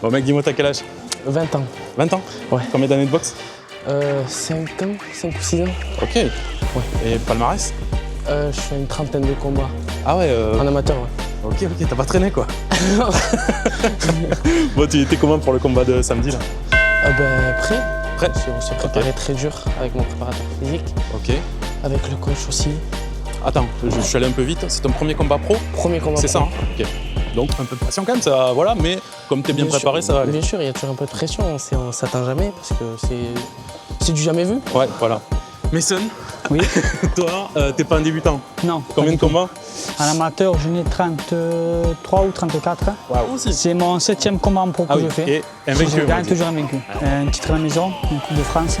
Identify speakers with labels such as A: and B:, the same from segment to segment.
A: Bon mec, dis-moi, t'as quel âge?
B: 20 ans.
A: 20 ans?
B: Ouais.
A: Combien d'années de boxe?
B: 5 ans, 5 ou 6 ans.
A: Ok. Ouais. Et palmarès?
B: Je fais une trentaine de combats.
A: Ah ouais
B: En amateur, ouais.
A: Ok, t'as pas traîné quoi. Bon, tu étais comment pour le combat de samedi là?
B: Prêt.
A: Prêt?
B: On s'est préparé très dur avec mon préparateur physique,
A: Ok.
B: avec le coach aussi.
A: Attends, je suis allé un peu vite. C'est ton premier combat pro?
B: Premier combat.
A: C'est ça, hein? Ok. Donc un peu de pression quand même, ça, voilà, mais comme tu es bien préparé, ça va aller.
B: Bien sûr, il y a toujours un peu de pression, on s'attend jamais parce que c'est du jamais vu.
A: Ouais, voilà. Mason,
C: Oui.
A: toi, t'es pas un débutant.
C: Non.
A: Combien de combats?
C: En amateur, j'en ai 33 ou 34.
A: Waouh.
C: C'est mon 7e combat en pro que je fais.
A: Et invaincu.
C: Je gagne toujours invaincu. Un titre à la maison, une Coupe de France.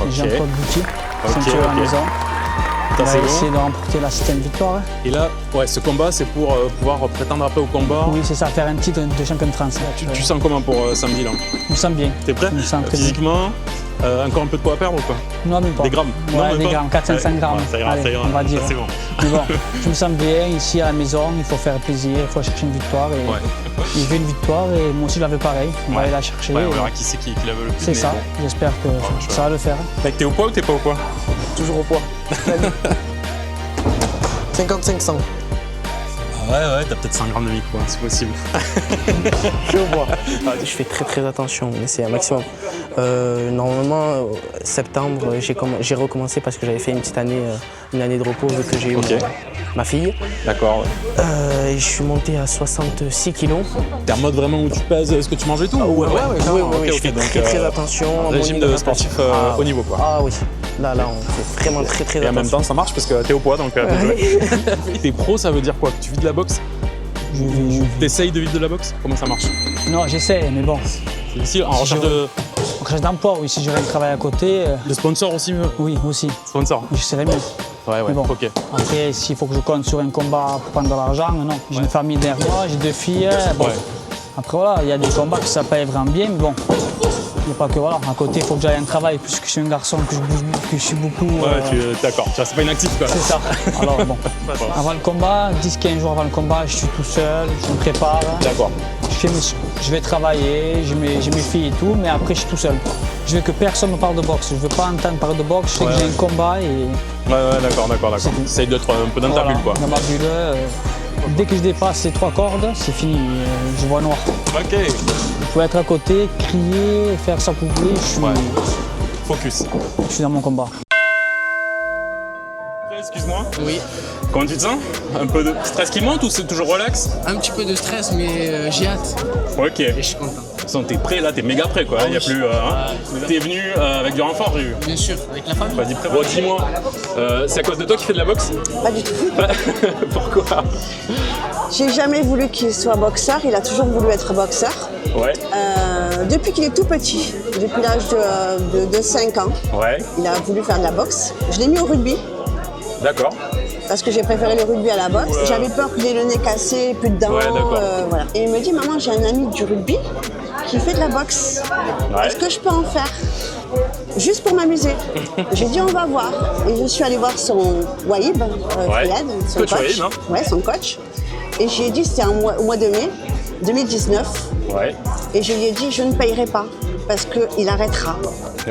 A: Ok.
C: Jean-Paul Bouty,
A: Ok,
C: ceinture à la
A: ok.
C: maison.
A: Ça,
C: On va
A: c'est bon.
C: essayer de remporter la 7e victoire.
A: Et là, ouais, ce combat, c'est pour pouvoir prétendre après au combat.
C: Oui, c'est ça, faire un titre de champion de France.
A: Tu sens comment pour samedi là?
C: Je me sens bien.
A: T'es prêt?
C: Je me sens très bien.
A: Physiquement, encore un peu de poids à perdre ou quoi?
C: Non, même pas.
A: Des grammes? Non,
C: Ouais,
A: même
C: des
A: pas.
C: grammes, 400-500 grammes.
A: Ouais, ça ira,
C: Allez,
A: ça ira.
C: on va dire.
A: Ça, c'est bon.
C: Mais bon, je me sens bien ici à la maison, il faut faire plaisir, il faut chercher une victoire. Et
A: Ouais.
C: il veut une victoire et moi aussi je l'avais pareil. On va aller la chercher.
A: Ouais, on verra qui c'est qui la veut le plus.
C: C'est
A: mais
C: ça,
A: bon.
C: j'espère que ça va le faire.
A: Mec, t'es au poids ou t'es pas au poids?
B: Toujours au poids. 50-500.
A: Ouais, t'as peut-être 100 grammes de micro, hein, c'est possible.
B: Je suis au poids. Je fais très attention, mais c'est un maximum. Normalement, septembre, j'ai recommencé parce que j'avais fait une année de repos vu que j'ai eu ma fille.
A: D'accord.
B: Et je suis monté à 66 kilos.
A: T'es en mode vraiment où tu pèses ce que tu manges et tout?
B: Oui,
A: Ok,
B: je fais
A: donc,
B: très attention. à mon
A: régime
B: niveau
A: de
B: d'alimentation.
A: sportif haut niveau quoi.
B: Ah oui, là on fait vraiment très
A: Et en
B: attention.
A: même temps ça marche parce que t'es au poids donc bien joué. Et t'es pro, ça veut dire quoi? Que tu vis de la boxe? T'essayes de vivre de la boxe? Comment ça marche?
C: Non, j'essaie, mais bon.
A: C'est difficile, en recherche
C: En recherche d'emploi, oui, si j'aurais le travail à côté,
A: de sponsors aussi?
C: oui, aussi.
A: Sponsor?
C: J'essaierais mieux.
A: Ouais,
C: Mais bon.
A: ok.
C: Après, s'il faut que je compte sur un combat pour prendre de l'argent, non. J'ai une famille derrière moi, j'ai 2 filles. Bon.
A: Ouais.
C: Après, voilà, il y a des combats que ça paye vraiment bien, mais bon. Il n'y a pas que voilà. À côté, il faut que j'aille un travail, puisque je suis un garçon, que je bouge, que je suis beaucoup.
A: Ouais, d'accord, c'est pas inactif quoi.
C: C'est ça. Alors bon, avant le combat, 10-15 jours avant le combat, je suis tout seul, je me prépare.
A: D'accord.
C: Je vais travailler, j'ai mes filles et tout, mais après je suis tout seul. Je veux que personne me parle de boxe. Je veux pas entendre parler de boxe, je sais que j'ai un combat et.
A: Ouais, d'accord. Essaye d'être un peu dans ta
C: Voilà,
A: bulle quoi.
C: dans ma bulle. Dès que je dépasse ces 3 cordes, c'est fini. Je vois noir.
A: Ok.
C: Je peux être à côté, crier, faire ça couper.
A: Focus.
C: Je suis dans mon combat.
A: Excuse-moi.
B: Oui,
A: Comment tu te sens? Un peu de stress qui monte ou c'est toujours relax?
B: un petit peu de stress, mais j'ai hâte
A: Ok.
B: et je suis content.
A: De toute façon, t'es prêt là, t'es méga prêt quoi. Il y a plus. T'es venu avec du renfort, j'ai vu.
B: Bien sûr, avec la famille.
A: Vas-y, bon, dis-moi, c'est à cause de toi qui fais de la boxe?
D: Pas du tout.
A: Pourquoi?
D: J'ai jamais voulu qu'il soit boxeur, il a toujours voulu être boxeur.
A: Ouais.
D: Depuis qu'il est tout petit, depuis l'âge de 5 ans,
A: Ouais.
D: il a voulu faire de la boxe. Je l'ai mis au rugby
A: D'accord.
D: parce que j'ai préféré le rugby à la boxe. J'avais peur qu'il ait le nez cassé, plus de dents.
A: Ouais, d'accord.
D: Voilà. Et il me dit, maman, j'ai un ami du rugby qui fait de la boxe.
A: Ouais.
D: Est-ce que je peux en faire? Juste pour m'amuser. J'ai dit, on va voir. Et je suis allée voir son Wahib, Fouad, son
A: Coach
D: coach.
A: Wahib, hein.
D: Ouais, son coach. Et je lui ai dit, c'était au mois de mai 2019.
A: Ouais.
D: Et je lui ai dit, je ne payerai pas parce qu'il arrêtera.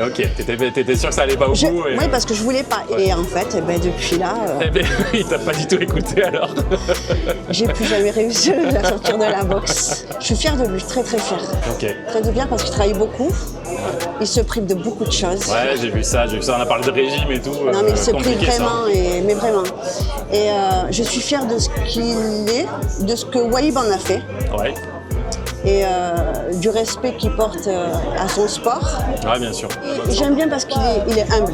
A: Ok, t'étais sûr que ça allait pas au bout et...
D: Oui, parce que je voulais pas. Et en fait, eh ben, depuis là,
A: Eh ben oui, t'as pas du tout écouté alors.
D: j'ai plus jamais réussi à sortir de la boxe. Je suis fière de lui, très fière.
A: Ok.
D: Très de bien parce qu'il travaille beaucoup. Il se prive de beaucoup de choses.
A: Ouais, j'ai vu ça, on a parlé de régime et tout.
D: Non, mais il se prive
A: compliqué, ça.
D: vraiment, mais vraiment. Et je suis fière de ce qu'il est, de ce que Wahib en a fait.
A: Ouais,
D: Et du respect qu'il porte à son sport.
A: ouais, bien sûr.
D: Et j'aime bien parce qu'il est, il est humble.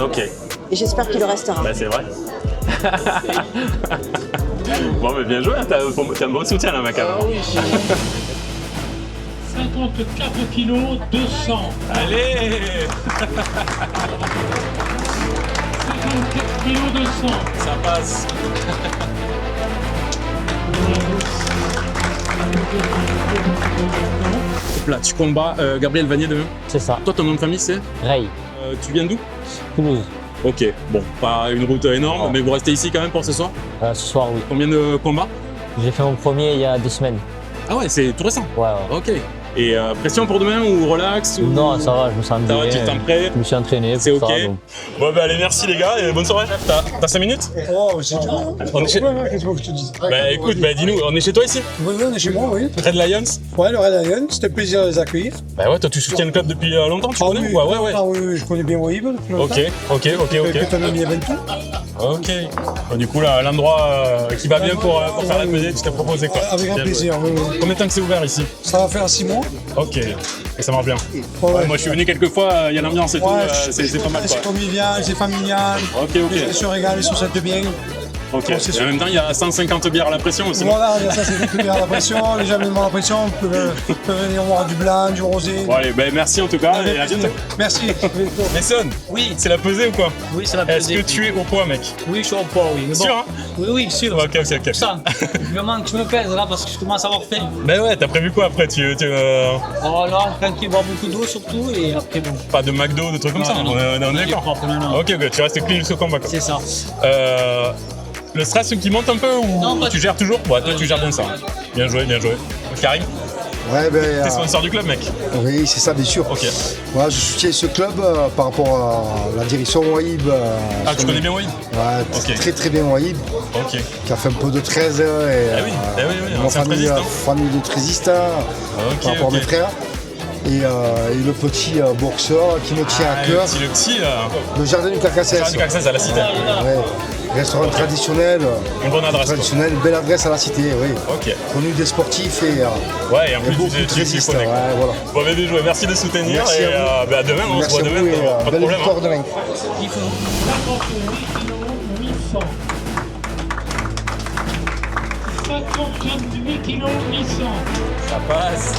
A: Ok,
D: Et j'espère qu'il le restera.
A: bah c'est vrai. Bon, mais bien joué, hein, t'as un bon soutien là, ma caméra.
E: 54 kilos 200.
A: Allez
E: 54 kilos 200.
A: Ça passe. Hop là, tu combats Gabriel Vanier demain.
F: C'est ça,
A: Toi, ton nom de famille, c'est
F: Ray,
A: Tu viens d'où?
F: Toulouse.
A: Ok, bon, pas une route énorme,
F: Non.
A: mais vous restez ici quand même pour ce soir?
F: Ce soir, oui.
A: Combien de combats?
F: J'ai fait mon premier il y a 2 semaines.
A: Ah ouais, c'est tout récent.
F: Ouais, ouais.
A: Ok. Et pression pour demain ou relax ou...
C: Non, ça va, je me sens
A: Ça
C: bien.
A: va, tu t'es prêt?
C: Je me suis entraîné.
A: C'est
C: pour
A: ok.
C: ça, donc.
A: Bon bah allez, merci les gars et bonne soirée. T'as 5 minutes?
F: Oh, c'est bien.
A: On est chez...
F: Qu'est-ce que je te dis?
A: Bah écoute, bah dis-nous, on est chez toi ici?
F: Oui, on est chez moi, oui.
A: Red Lions?
F: Ouais, le Red Lion, c'était plaisir de les accueillir.
A: Bah ouais, toi tu soutiens le club depuis longtemps, tu connais?
F: oui,
A: Ouais.
F: Ah oui, je connais bien Waïb depuis longtemps.
A: Ok.
F: Que ton ami Aventou.
A: Ok. Bon, du coup là, l'endroit qui va bien pour faire la pesée, tu t'es proposé quoi?
F: Avec grand
A: Bien joué.
F: plaisir, oui.
A: Combien de temps que c'est ouvert ici?
F: Ça va faire 6 mois.
A: Ok. Et ça marche bien.
F: Ouais.
A: Moi je suis venu quelques fois, il y a l'ambiance et tout,
F: Ouais,
A: c'est pas mal quoi.
F: C'est convivial, c'est familial.
A: Ok.
F: Ils se régalent, ils se sentent bien.
A: Ok.
F: Bon, c'est
A: Et
F: sûr.
A: en même temps, il y a 150 bières à la pression aussi. non?
F: Voilà, ça c'est tout bien à la pression. Les gens viennent voir la pression, peuvent venir voir du blanc, du rosé.
A: Bon allez, bah, merci en tout cas et à bientôt.
F: Merci.
A: Mason,
C: Oui,
A: c'est la pesée ou quoi?
C: oui, c'est la
A: Est-ce
C: pesée.
A: que tu es au poids mec?
C: Oui, je suis au poids, oui. Mais bon.
A: Sûr hein?
C: Oui, sûr.
A: Ok.
C: Ça, vraiment que je me pèse là parce que je commence à avoir faim.
A: Ben ouais, t'as prévu quoi après? Tu
C: Oh là, tranquille, boire beaucoup d'eau surtout et après bon.
A: pas de McDo, de trucs comme ça?
C: Non.
A: On est
C: Il est
A: d'accord.
C: propre, non.
A: Ok, tu restes clean jusqu'au combat quoi.
C: C'est ça.
A: Le stress qui monte un peu ou
C: Non, pas
A: tu
C: du
A: gères toujours? Ouais, toi tu gères bien ça. Bien joué. Karim,
G: Ouais, ben,
A: t'es sponsor du club mec?
G: oui, c'est ça, bien sûr.
A: Ok.
G: Moi, je soutiens ce club par rapport à la direction Waïb.
A: Ah, tu connais bien Wayne?
G: Ouais,
A: Ok.
G: très bien Waïb,
A: Ok.
G: qui a fait un peu de 13 et
A: oui,
G: ma
A: ancien
G: famille,
A: trésistant.
G: famille de trésistes par rapport à mes frères. Et le petit boxeur qui me tient à cœur,
A: Le petit là.
G: le jardin du Carcassès.
A: Jardin du Carcassès à la cité.
G: Ouais. Restaurant traditionnel,
A: Une bonne adresse quoi.
G: traditionnel, belle adresse à la cité, oui.
A: Ok.
G: Connu des sportifs et
A: Ouais, et en plus
G: beaucoup
A: tu
G: de trésistes.
A: connais,
G: Ouais,
A: quoi.
G: voilà.
A: Bon, ben, bien joué, merci de soutenir
G: Merci
A: et
G: à vous.
A: à demain, on se
G: Merci
A: voit
G: à
A: demain,
G: vous et
A: pas de
G: belle
A: problème.
G: victoire demain.
C: Il faut.
E: 58 kg 800.
A: Ça passe.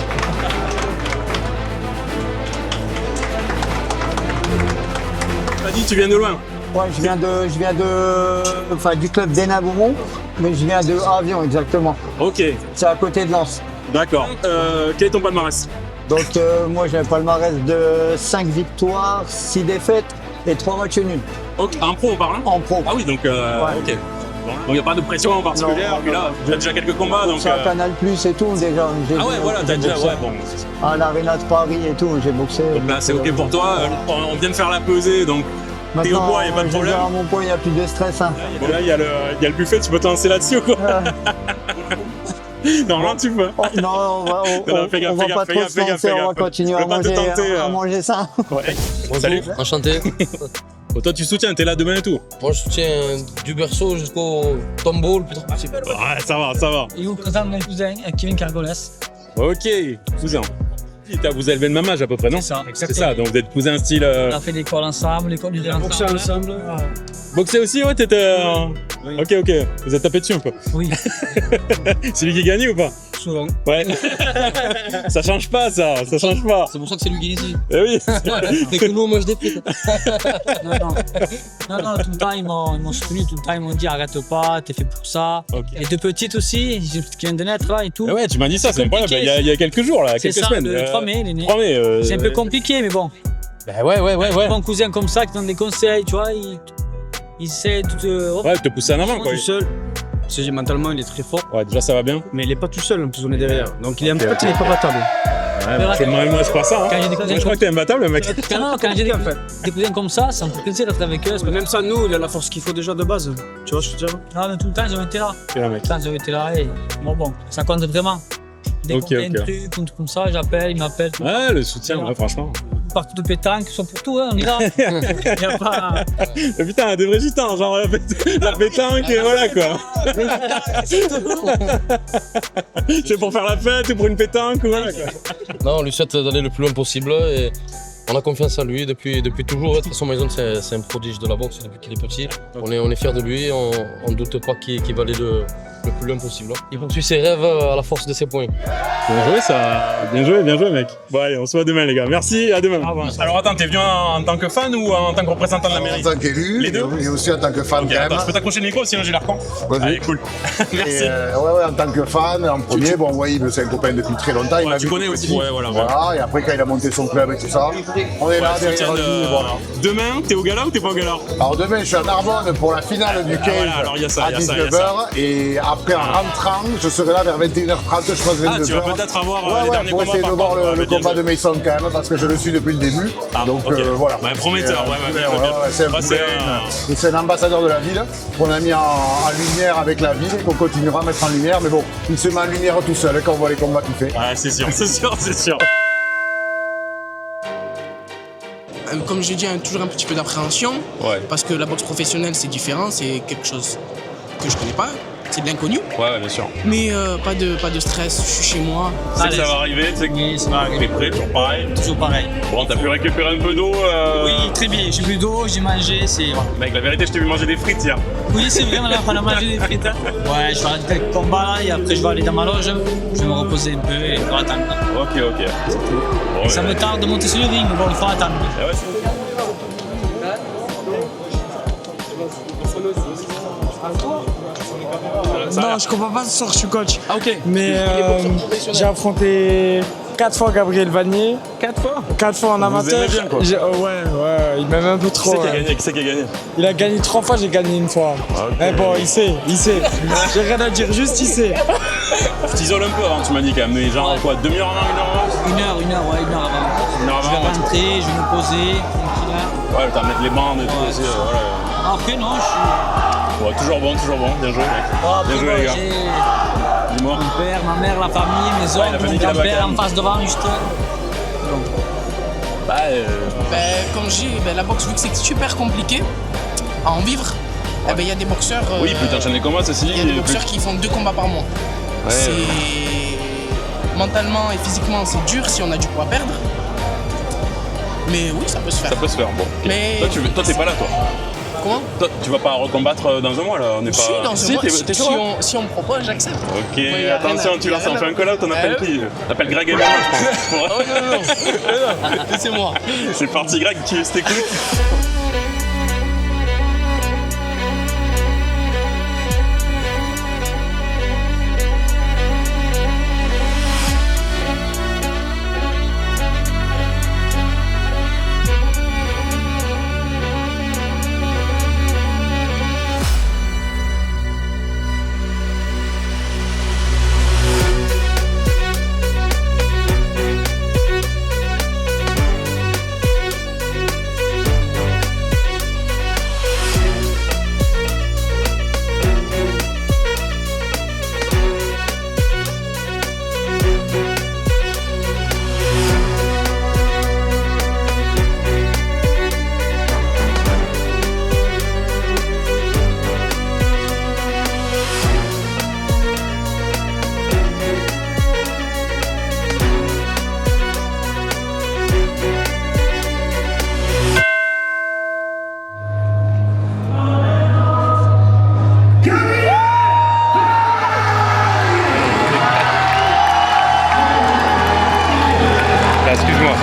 A: T'as dit, tu viens de loin.
H: Ouais, je viens enfin, du club d'Hénin-Beaumont, mais je viens de Avion exactement.
A: Ok,
H: C'est à côté de Lens.
A: d'accord. Quel est ton palmarès?
H: Donc moi j'ai un palmarès de 5 victoires, 6 défaites et 3 matchs nuls
A: Ok, en pro, on parle hein?
H: en pro.
A: Ah oui, donc, ok. Bon, donc il n'y a pas de pression en particulier,
H: Non,
A: puis là, tu as déjà quelques combats, donc...
H: Sur Canal Plus et tout déjà.
A: Ah ouais, voilà, t'as déjà, ouais, bon.
H: À l'Arena de Paris et tout, j'ai boxé.
A: Donc là, c'est ok pour toi, on vient de faire la pesée, donc t'es au poids, il n'y a pas de problème.
H: À mon poids, il n'y a plus de stress. Hein.
A: Bon, là, il y a le buffet, tu peux te lancer là-dessus ou quoi? Normalement, tu peux.
H: Oh, non, on va
A: Fais gaffe,
H: va
A: fais
H: pas
A: gaffe,
H: trop
A: fais
H: se
A: gaffe,
H: lancer,
A: fais
H: on va
A: gaffe.
H: continuer
A: Je veux pas te tenter,
H: à manger ça.
A: Ouais.
I: Bonjour,
A: Salut.
I: enchanté.
A: Bon, toi, tu soutiens, t'es là demain et tout.
I: Moi, je soutiens du berceau jusqu'au tombeau le plus tard possible.
A: Ouais, ça va.
C: Il vous présente mon cousin, Kevin Cargolès.
A: Ok, cousin. Vous élevez le même âge à peu près, non?
C: C'est ça,
A: C'est ça, donc vous êtes cousins style...
C: On a fait l'école ensemble, l'école du
F: Boxer ensemble.
A: Boxer aussi, ouais, t'étais... Ok, vous êtes tapé dessus un peu.
C: Oui,
A: C'est lui qui gagne ou pas?
C: souvent.
A: Ouais. Ça change pas, ça change pas.
I: C'est pour ça que c'est lui qui est ici.
A: Eh oui.
I: Fait que nous, on mange des frites.
C: Non, tout le temps, ils m'ont soutenu, tout le temps, ils m'ont dit arrête pas, t'es fait pour ça.
A: Ok.
C: Et de petites aussi, qui viennent de naître là et tout.
A: Ah ouais, tu m'as dit ça, c'est incroyable.
C: compliqué,
A: Il y a quelques jours, là,
C: C'est
A: quelques
C: ça,
A: semaines.
C: le 3 mai, il est né.
A: 3 mai.
C: C'est un peu compliqué, mais bon.
A: Bah ouais.
C: Mon cousin comme ça qui donne des conseils, tu vois, il essaie de te.
A: Ouais, te pousser en avant, quoi.
J: Tout seul. Parce que mentalement, il est très fort.
A: Ouais, déjà, ça va bien.
J: Mais il n'est pas tout seul, en plus, on est derrière. Donc, il est il n'est pas battable.
A: Ouais, moi, je crois ça. Hein.
C: Quand j'ai des
A: Moi,
C: cousins
A: je crois que t'es imbattable, le mec.
C: quand j'ai des cousins comme ça me fait plaisir d'être avec eux.
J: Mais même ça, nous, il a la force qu'il faut déjà de base. Tu vois ce que je veux dire?
C: Ah, mais tout le temps, ils ont été là.
A: C'est là, mec.
C: Tout le temps, ils ont été là et bon, ça compte vraiment. Dès qu'on fait un truc, un truc comme ça, j'appelle, ils m'appellent.
A: Ouais, le soutien, ouais, franchement.
C: Partout de pétanque, ils sont pour tout, hein, on y va. Il y a pas.
A: Putain, des vrais gitans, genre la pétanque et voilà, quoi. C'est pour faire la fête ou pour une pétanque ou voilà, quoi.
I: Non, on lui souhaite d'aller le plus loin possible et on a confiance en lui depuis toujours. De toute façon, Mason, c'est un prodige de la boxe depuis qu'il est petit. On est fiers de lui, on ne doute pas qu'il va aller le plus loin possible. Il poursuit ses rêves à la force de ses poings.
A: Bien joué, ça. Bien joué, mec. Bon, allez, on se voit demain, les gars. Merci, à demain. Alors, attends, t'es venu en tant que fan ou en tant que représentant de la mairie?
G: En tant qu'élu
A: Les deux
G: et aussi en tant que fan
A: Ok,
G: quand
A: attends,
G: même.
A: je peux t'accrocher le micro, sinon j'ai l'air con.
G: Vas-y.
A: Allez, cool. Merci.
G: Et, ouais, en tant que fan, en premier, bon, Waïb, c'est un copain depuis très longtemps. Il m'a
A: tu
G: vu
A: connais
G: tout
A: aussi,
G: petit.
A: ouais, voilà.
G: Voilà, et après, quand il a monté son club et tout ça, on est là derrière lui. Voilà.
A: Demain, t'es au gala ou t'es pas au gala?
G: Alors demain, je suis à Narbonne pour la finale du cage
A: voilà, alors il y a ça,
G: à
A: il y a ça,
G: 19h. Et après, en rentrant, je serai là vers 21h30, je pense
A: Ah, tu vas
G: 22h.
A: peut-être avoir
G: Ouais,
A: les
G: ouais,
A: derniers
G: pour
A: combats
G: essayer de
A: par
G: voir
A: contre.
G: le
A: Ouais, bien
G: combat
A: joué.
G: de Mason quand même, parce que je le suis depuis le début.
A: Ah,
G: Donc
A: ok.
G: voilà.
A: Ouais, prometteur,
G: C'est un
A: Ouais,
G: poulet, c'est un ambassadeur de la ville qu'on a mis en lumière avec la ville et qu'on continuera à mettre en lumière. Mais bon, il se met en lumière tout seul quand on voit les combats qu'il fait.
A: Ouais, c'est sûr, c'est sûr, c'est sûr.
B: Comme je dis, toujours un petit peu d'appréhension.
A: Ouais.
B: Parce que la boxe professionnelle, c'est différent, c'est quelque chose que je connais pas, c'est de l'inconnu.
A: Ouais, bien sûr.
B: Mais pas de stress, je suis chez moi.
A: Tu sais que ça va arriver, tu sais que
C: Oui, ça va arriver.
A: t'es prêt, toujours pareil.
C: Toujours pareil.
A: Bon, t'as pu récupérer un peu d'eau.
C: Oui, très bien. J'ai bu d'eau, j'ai mangé, c'est... voilà.
A: Mec, la vérité, je t'ai vu manger des frites hier.
C: Oui, c'est vrai, on a mangé des frites. Ouais, je vais arrêter quelques combats là et après je vais aller dans ma loge. Je vais me reposer un peu et je vais attendre.
A: Ok, ok. Bon,
C: Ça me tarde de monter sur le ring, mais bon, il faut attendre.
A: Ouais,
J: Non, je comprends pas ce soir, je suis coach.
B: Ah ok.
J: Mais j'ai affronté 4 fois Gabriel Vanier.
B: 4 fois
J: 4 fois en amateur.
A: aimez bien, quoi.
J: Ouais, il m'aime un peu
A: Qui
J: trop.
A: c'est qui a
J: ouais.
A: gagné? Qui c'est qui a gagné?
J: Il a gagné 3 fois, j'ai gagné 1 fois.
A: Ok.
J: Mais bon, il sait. J'ai rien à dire, juste il sait.
A: Je t'isole un peu avant, tu m'as dit quand même. Mais genre quoi, demi-heure avant, 1 heure avant?
C: Une heure avant.
A: 1 heure
C: Je vais
A: avant, ouais.
C: rentrer, je vais me poser, tranquille là.
A: Ouais, t'as mettre les bandes et tout aussi. Voilà.
C: Après, non, je suis...
A: Ouais, toujours bon, bien joué, mec.
C: Après,
A: Bien joué,
C: bon,
A: les gars.
C: j'ai
A: Dis-moi.
C: mon père, ma mère, la famille, mes
A: la
C: oncles,
A: famille
C: mon
A: qui est là-bas,
C: grand-père
A: quand
C: en
A: même.
C: face devant, juste.
A: Bah,
B: Comme je dis, la boxe, vu que c'est super compliqué à en vivre, il y a des boxeurs.
A: oui, plus t'enchaînes les combats, ceci.
B: Il y a des boxeurs qui font 2 combats par mois.
A: Ouais.
B: C'est mentalement et physiquement c'est dur si on a du poids à perdre. Mais oui, ça peut se faire.
A: Ça peut se faire, bon. ok.
B: Mais-
A: Toi, t'es pas là, toi.
B: Comment
A: Toi, tu vas pas recombattre dans un mois, là. On est pas.
B: Si, dans un mois,
A: t'es chaud, hein
B: si on me propose, j'accepte.
A: Ok,
B: y a
A: attention,
B: rien à-
A: tu lances,
B: y a
A: on
B: rien
A: fait
B: à-
A: un call-out, on appelle
B: Ah,
A: qui? On appelle Greg et Bernard, je pense.
B: Oh non, laissez-moi.
A: C'est parti, Greg, qui t'écoute? Excuse-moi.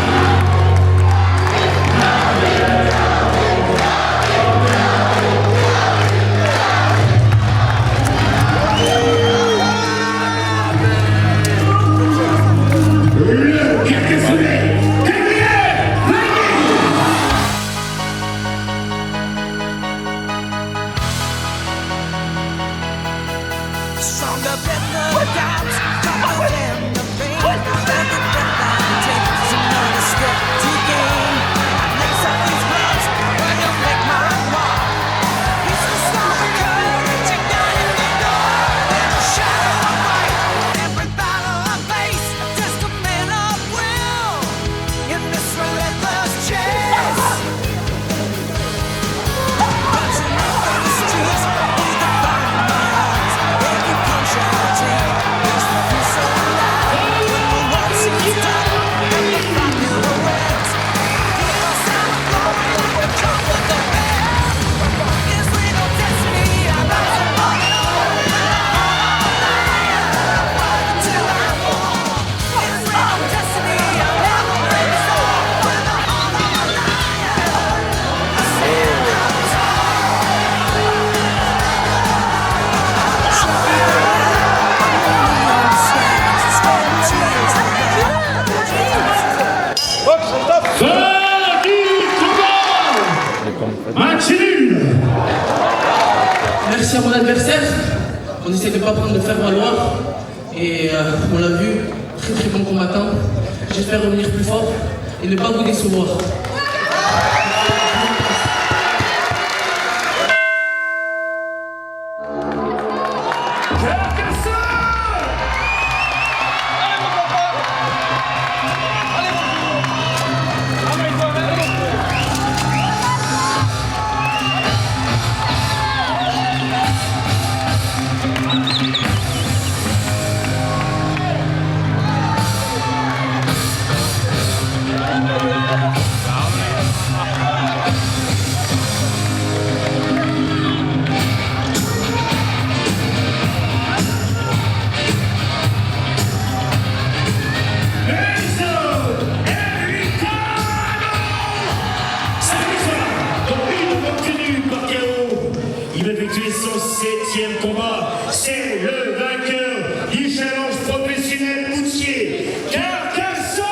B: Merci à mon adversaire. On essaie de ne pas prendre de faire valoir. Et on l'a vu, très très bon combattant. J'espère revenir plus fort et ne pas vous décevoir.
E: Il va effectuer son 7e combat. C'est le vainqueur du challenge professionnel routier, Carcassonne.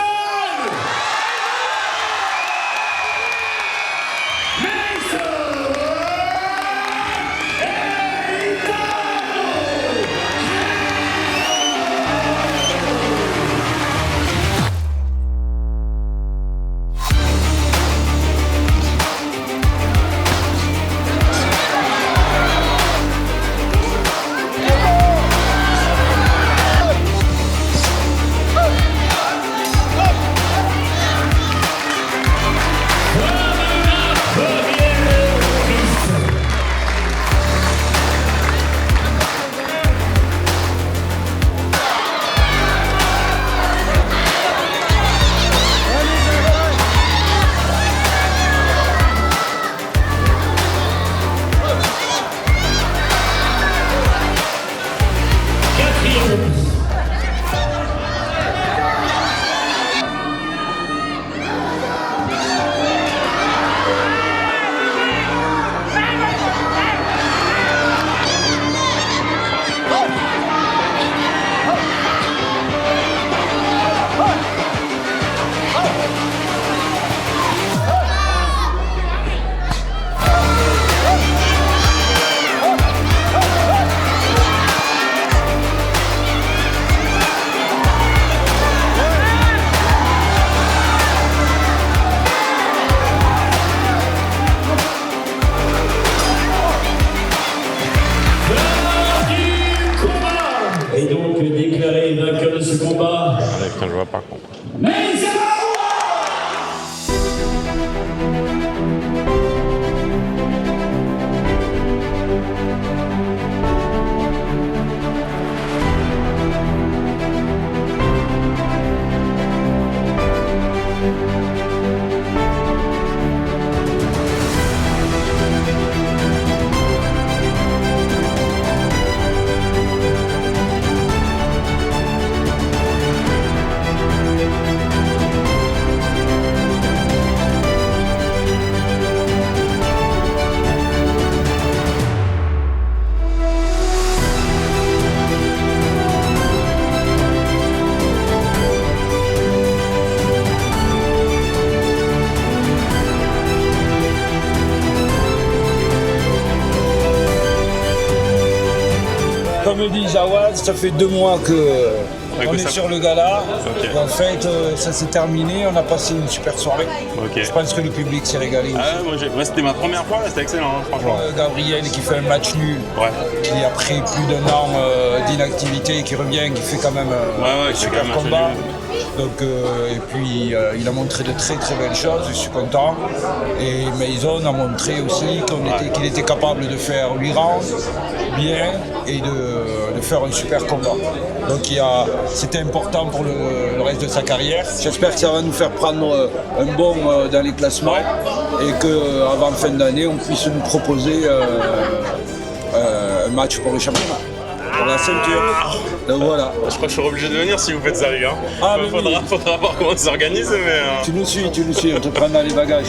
E: Et donc déclaré vainqueur de ce combat.
A: Je vois pas contre.
F: Comme dit Jawad, ça fait 2 mois qu'on est sur le gala. Et en fait, ça s'est terminé, on a passé une super soirée. Je pense que le public s'est régalé aussi.
A: Moi, c'était ma première fois, c'était excellent, hein, franchement.
F: Gabriel qui fait un match nul, qui après plus d'1 an d'inactivité, qui revient, qui fait quand même un super combat. Donc, et puis il a montré de très très belles choses, je suis content. Et Mason a montré aussi qu'il était capable de faire 8 rounds bien et de faire un super combat. Donc c'était important pour le reste de sa carrière. J'espère que ça va nous faire prendre un bond dans les classements et qu'avant fin d'année, on puisse nous proposer un match pour le championnat. Pour la ceinture. Donc voilà.
A: Je crois que je serai obligé de venir si vous faites ça, les gars. Faudra voir comment ça s'organise, mais...
F: Tu nous suis, on te prend dans les bagages.